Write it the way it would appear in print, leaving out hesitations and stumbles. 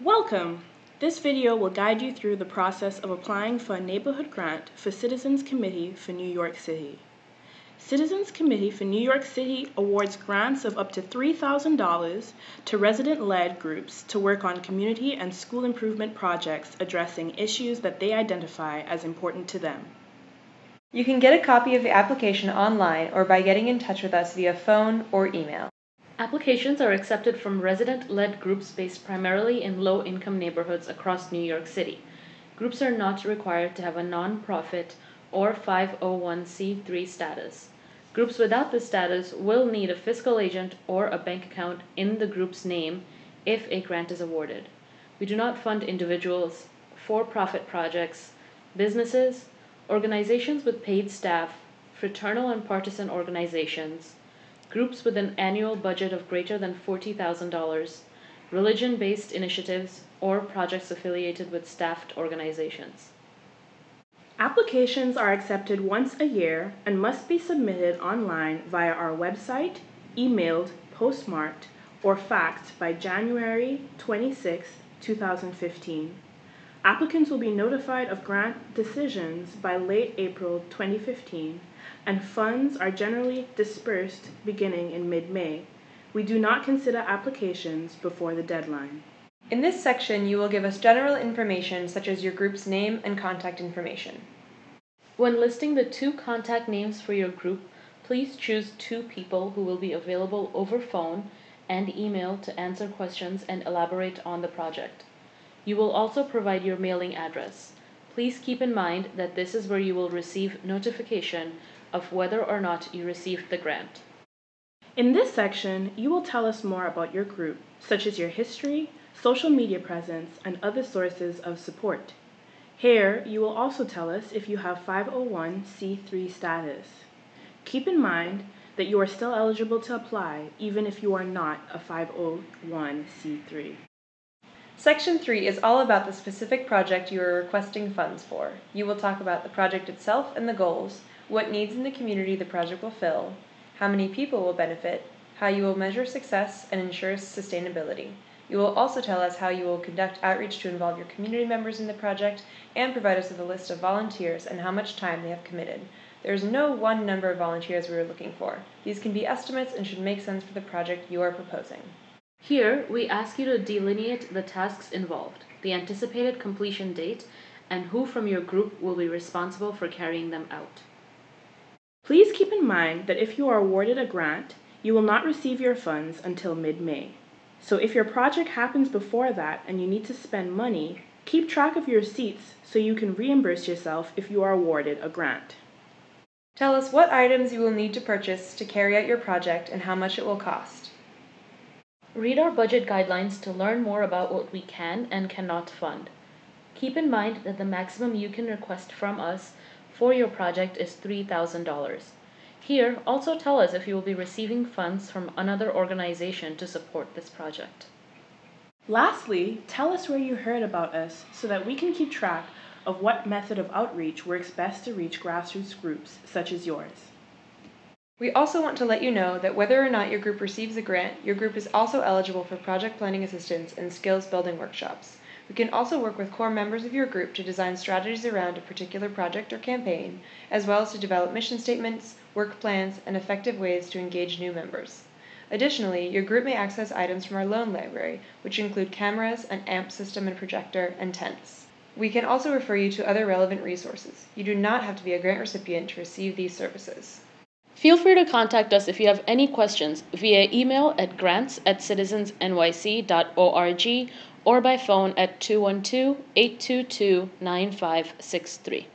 Welcome! This video will guide you through the process of applying for a neighborhood grant for Citizens Committee for New York City. Citizens Committee for New York City awards grants of up to $3,000 to resident-led groups to work on community and school improvement projects addressing issues that they identify as important to them. You can get a copy of the application online or by getting in touch with us via phone or email. Applications are accepted from resident-led groups based primarily in low-income neighborhoods across New York City. Groups are not required to have a non-profit or 501c3 status. Groups without this status will need a fiscal agent or a bank account in the group's name if a grant is awarded. We do not fund individuals, for-profit projects, businesses, organizations with paid staff, fraternal and partisan organizations, groups with an annual budget of greater than $40,000, religion-based initiatives, or projects affiliated with staffed organizations. Applications are accepted once a year and must be submitted online via our website, emailed, postmarked, or faxed by January 26, 2015. Applicants will be notified of grant decisions by late April 2015, and funds are generally dispersed beginning in mid-May. We do not consider applications before the deadline. In this section, you will give us general information such as your group's name and contact information. When listing the 2 contact names for your group, please choose 2 people who will be available over phone and email to answer questions and elaborate on the project. You will also provide your mailing address. Please keep in mind that this is where you will receive notification of whether or not you received the grant. In this section, you will tell us more about your group, such as your history, social media presence, and other sources of support. Here, you will also tell us if you have 501c3 status. Keep in mind that you are still eligible to apply even if you are not a 501c3. Section 3 is all about the specific project you are requesting funds for. You will talk about the project itself and the goals, what needs in the community the project will fill, how many people will benefit, how you will measure success and ensure sustainability. You will also tell us how you will conduct outreach to involve your community members in the project and provide us with a list of volunteers and how much time they have committed. There is no one number of volunteers we are looking for. These can be estimates and should make sense for the project you are proposing. Here, we ask you to delineate the tasks involved, the anticipated completion date, and who from your group will be responsible for carrying them out. Please keep in mind that if you are awarded a grant, you will not receive your funds until mid-May. So if your project happens before that and you need to spend money, keep track of your receipts so you can reimburse yourself if you are awarded a grant. Tell us what items you will need to purchase to carry out your project and how much it will cost. Read our budget guidelines to learn more about what we can and cannot fund. Keep in mind that the maximum you can request from us for your project is $3,000. Here, also tell us if you will be receiving funds from another organization to support this project. Lastly, tell us where you heard about us so that we can keep track of what method of outreach works best to reach grassroots groups such as yours. We also want to let you know that whether or not your group receives a grant, your group is also eligible for project planning assistance and skills building workshops. We can also work with core members of your group to design strategies around a particular project or campaign, as well as to develop mission statements, work plans, and effective ways to engage new members. Additionally, your group may access items from our loan library, which include cameras, an amp system and projector, and tents. We can also refer you to other relevant resources. You do not have to be a grant recipient to receive these services. Feel free to contact us if you have any questions via email at grants@citizensnyc.org or by phone at 212-822-9563.